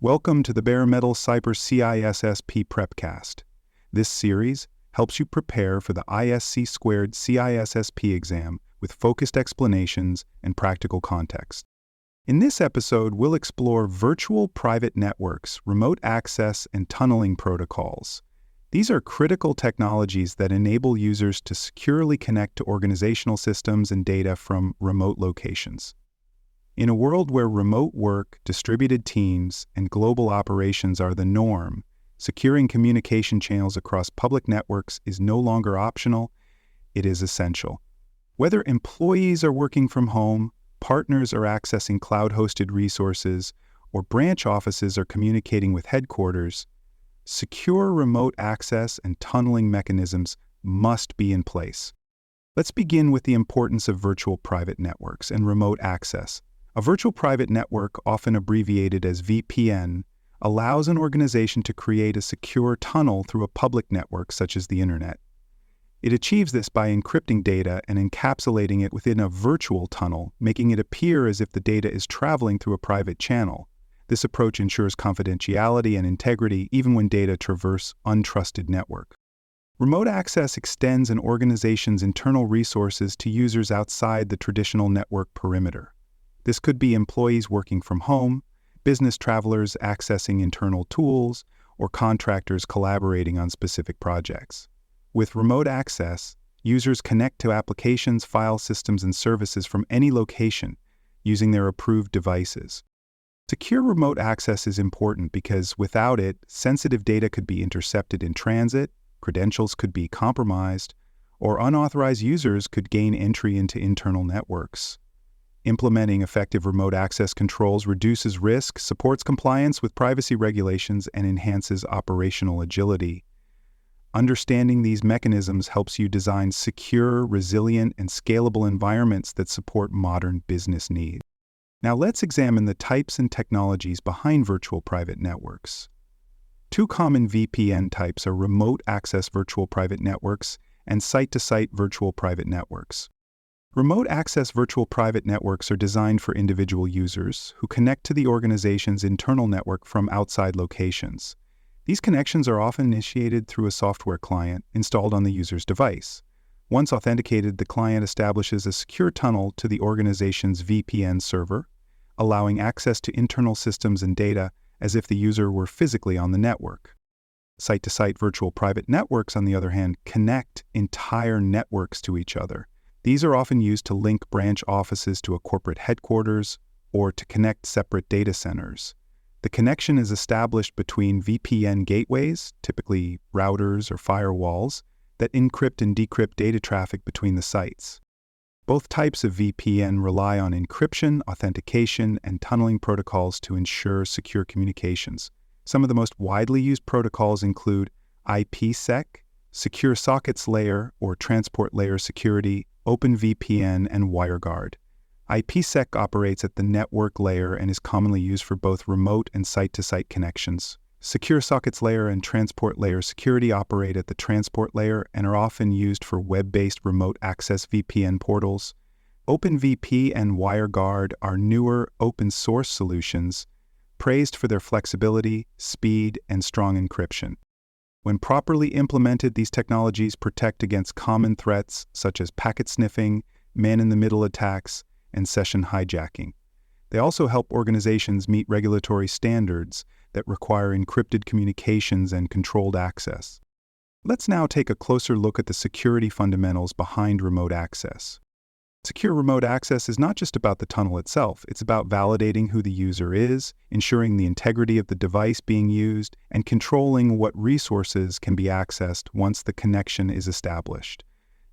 Welcome to the Bare Metal Cyber CISSP Prepcast. This series helps you prepare for the ISC Squared CISSP exam with focused explanations and practical context. In this episode, we'll explore virtual private networks, remote access, and tunneling protocols. These are critical technologies that enable users to securely connect to organizational systems and data from remote locations. In a world where remote work, distributed teams, and global operations are the norm, securing communication channels across public networks is no longer optional, it is essential. Whether employees are working from home, partners are accessing cloud-hosted resources, or branch offices are communicating with headquarters, secure remote access and tunneling mechanisms must be in place. Let's begin with the importance of virtual private networks and remote access. A virtual private network, often abbreviated as VPN, allows an organization to create a secure tunnel through a public network such as the Internet. It achieves this by encrypting data and encapsulating it within a virtual tunnel, making it appear as if the data is traveling through a private channel. This approach ensures confidentiality and integrity even when data traverse untrusted network. Remote access extends an organization's internal resources to users outside the traditional network perimeter. This could be employees working from home, business travelers accessing internal tools, or contractors collaborating on specific projects. With remote access, users connect to applications, file systems, and services from any location using their approved devices. Secure remote access is important because without it, sensitive data could be intercepted in transit, credentials could be compromised, or unauthorized users could gain entry into internal networks. Implementing effective remote access controls reduces risk, supports compliance with privacy regulations, and enhances operational agility. Understanding these mechanisms helps you design secure, resilient, and scalable environments that support modern business needs. Now let's examine the types and technologies behind virtual private networks. Two common VPN types are remote access virtual private networks and site-to-site virtual private networks. Remote access virtual private networks are designed for individual users who connect to the organization's internal network from outside locations. These connections are often initiated through a software client installed on the user's device. Once authenticated, the client establishes a secure tunnel to the organization's VPN server, allowing access to internal systems and data as if the user were physically on the network. Site-to-site virtual private networks, on the other hand, connect entire networks to each other. These are often used to link branch offices to a corporate headquarters or to connect separate data centers. The connection is established between VPN gateways, typically routers or firewalls, that encrypt and decrypt data traffic between the sites. Both types of VPN rely on encryption, authentication, and tunneling protocols to ensure secure communications. Some of the most widely used protocols include IPsec, Secure Sockets Layer or Transport Layer Security, OpenVPN, and WireGuard. IPsec operates at the network layer and is commonly used for both remote and site-to-site connections. Secure Sockets Layer and Transport Layer Security operate at the transport layer and are often used for web-based remote access VPN portals. OpenVP and WireGuard are newer open-source solutions, praised for their flexibility, speed, and strong encryption. When properly implemented, these technologies protect against common threats such as packet sniffing, man-in-the-middle attacks, and session hijacking. They also help organizations meet regulatory standards that require encrypted communications and controlled access. Let's now take a closer look at the security fundamentals behind remote access. Secure remote access is not just about the tunnel itself, it's about validating who the user is, ensuring the integrity of the device being used, and controlling what resources can be accessed once the connection is established.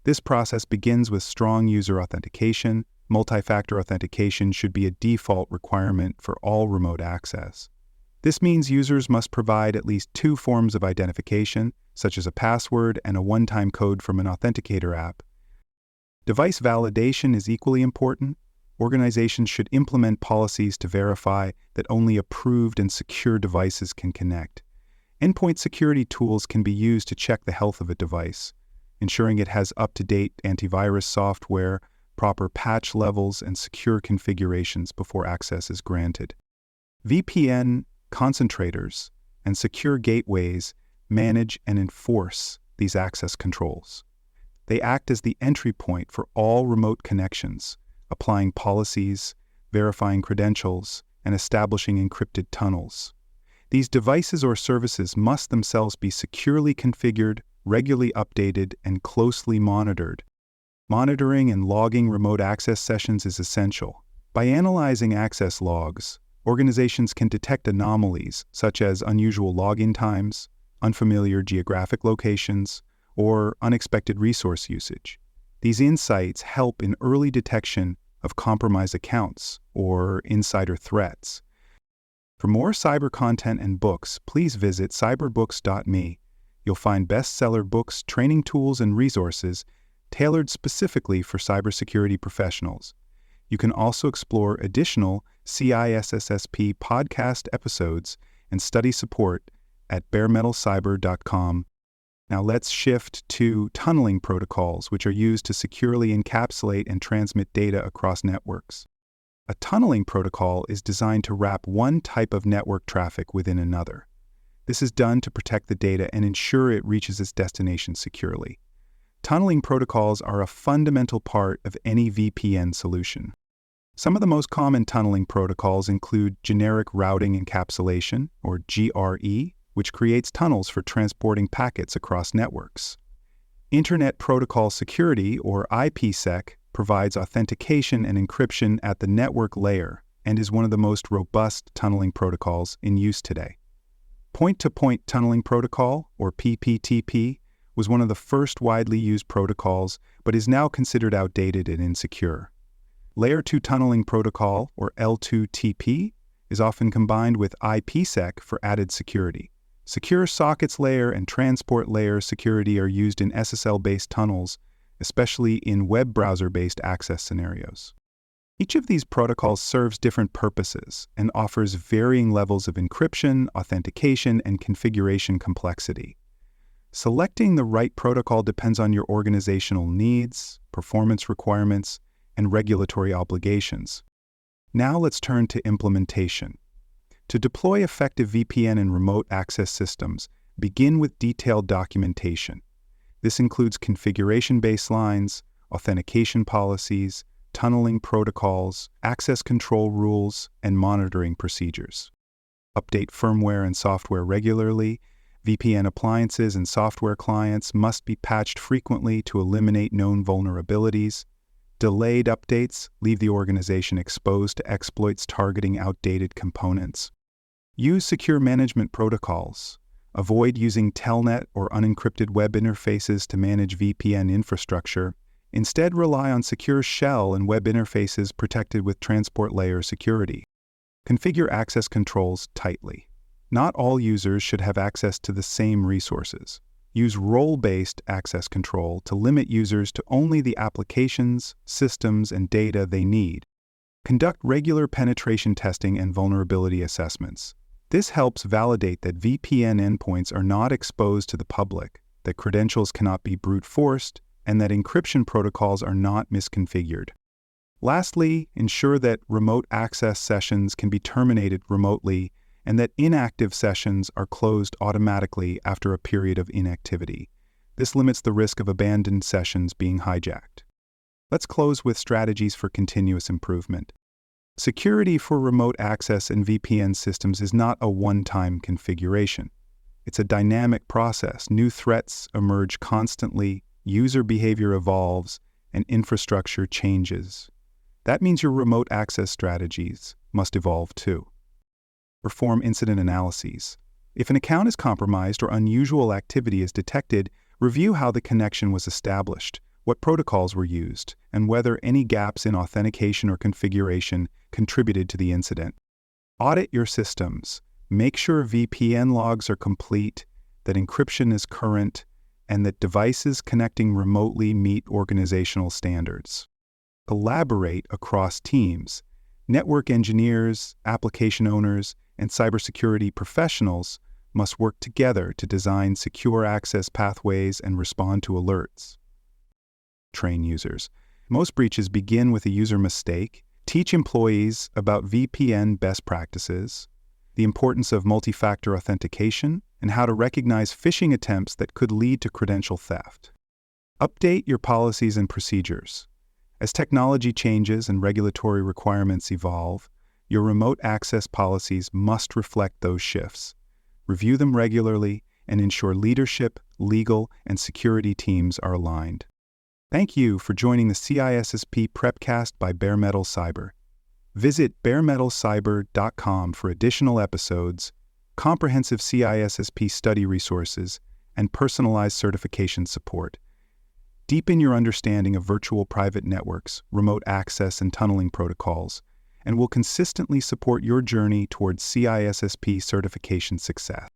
This process begins with strong user authentication. Multi-factor authentication should be a default requirement for all remote access. This means users must provide at least two forms of identification, such as a password and a one-time code from an authenticator app. Device validation is equally important. Organizations should implement policies to verify that only approved and secure devices can connect. Endpoint security tools can be used to check the health of a device, ensuring it has up-to-date antivirus software, proper patch levels, and secure configurations before access is granted. VPN concentrators, and secure gateways manage and enforce these access controls. They act as the entry point for all remote connections, applying policies, verifying credentials, and establishing encrypted tunnels. These devices or services must themselves be securely configured, regularly updated, and closely monitored. Monitoring and logging remote access sessions is essential. By analyzing access logs, organizations can detect anomalies such as unusual login times, unfamiliar geographic locations, or unexpected resource usage. These insights help in early detection of compromised accounts or insider threats. For more cyber content and books, please visit cyberbooks.me. You'll find bestseller books, training tools, and resources tailored specifically for cybersecurity professionals. You can also explore additional CISSP podcast episodes and study support at baremetalcyber.com. Now let's shift to tunneling protocols, which are used to securely encapsulate and transmit data across networks. A tunneling protocol is designed to wrap one type of network traffic within another. This is done to protect the data and ensure it reaches its destination securely. Tunneling protocols are a fundamental part of any VPN solution. Some of the most common tunneling protocols include generic routing encapsulation, or GRE, which creates tunnels for transporting packets across networks. Internet Protocol Security, or IPsec, provides authentication and encryption at the network layer and is one of the most robust tunneling protocols in use today. Point-to-point tunneling protocol, or PPTP, was one of the first widely used protocols, but is now considered outdated and insecure. Layer 2 tunneling protocol, or L2TP, is often combined with IPsec for added security. Secure sockets layer and transport layer security are used in SSL-based tunnels, especially in web browser-based access scenarios. Each of these protocols serves different purposes and offers varying levels of encryption, authentication, and configuration complexity. Selecting the right protocol depends on your organizational needs, performance requirements, and regulatory obligations. Now let's turn to implementation. To deploy effective VPN and remote access systems, begin with detailed documentation. This includes configuration baselines, authentication policies, tunneling protocols, access control rules, and monitoring procedures. Update firmware and software regularly. VPN appliances and software clients must be patched frequently to eliminate known vulnerabilities. Delayed updates leave the organization exposed to exploits targeting outdated components. Use secure management protocols. Avoid using telnet or unencrypted web interfaces to manage VPN infrastructure. Instead, rely on secure shell and web interfaces protected with transport layer security. Configure access controls tightly. Not all users should have access to the same resources. Use role-based access control to limit users to only the applications, systems, and data they need. Conduct regular penetration testing and vulnerability assessments. This helps validate that VPN endpoints are not exposed to the public, that credentials cannot be brute forced, and that encryption protocols are not misconfigured. Lastly, ensure that remote access sessions can be terminated remotely and that inactive sessions are closed automatically after a period of inactivity. This limits the risk of abandoned sessions being hijacked. Let's close with strategies for continuous improvement. Security for remote access and VPN systems is not a one-time configuration. It's a dynamic process. New threats emerge constantly, user behavior evolves, and infrastructure changes. That means your remote access strategies must evolve too. Perform incident analyses. If an account is compromised or unusual activity is detected, review how the connection was established, what protocols were used, and whether any gaps in authentication or configuration contributed to the incident. Audit your systems. Make sure VPN logs are complete, that encryption is current, and that devices connecting remotely meet organizational standards. Collaborate across teams. Network engineers, application owners, and cybersecurity professionals must work together to design secure access pathways and respond to alerts. Train users. Most breaches begin with a user mistake. Teach employees about VPN best practices. the importance of multi-factor authentication, and how to recognize phishing attempts that could lead to credential theft. Update your policies and procedures. As technology changes and regulatory requirements evolve, your remote access policies must reflect those shifts. Review them regularly and ensure leadership, legal, and security teams are aligned. Thank you for joining the CISSP Prepcast by Bare Metal Cyber. Visit baremetalcyber.com for additional episodes, comprehensive CISSP study resources, and personalized certification support. Deepen your understanding of virtual private networks, remote access, and tunneling protocols, and will consistently support your journey towards CISSP certification success.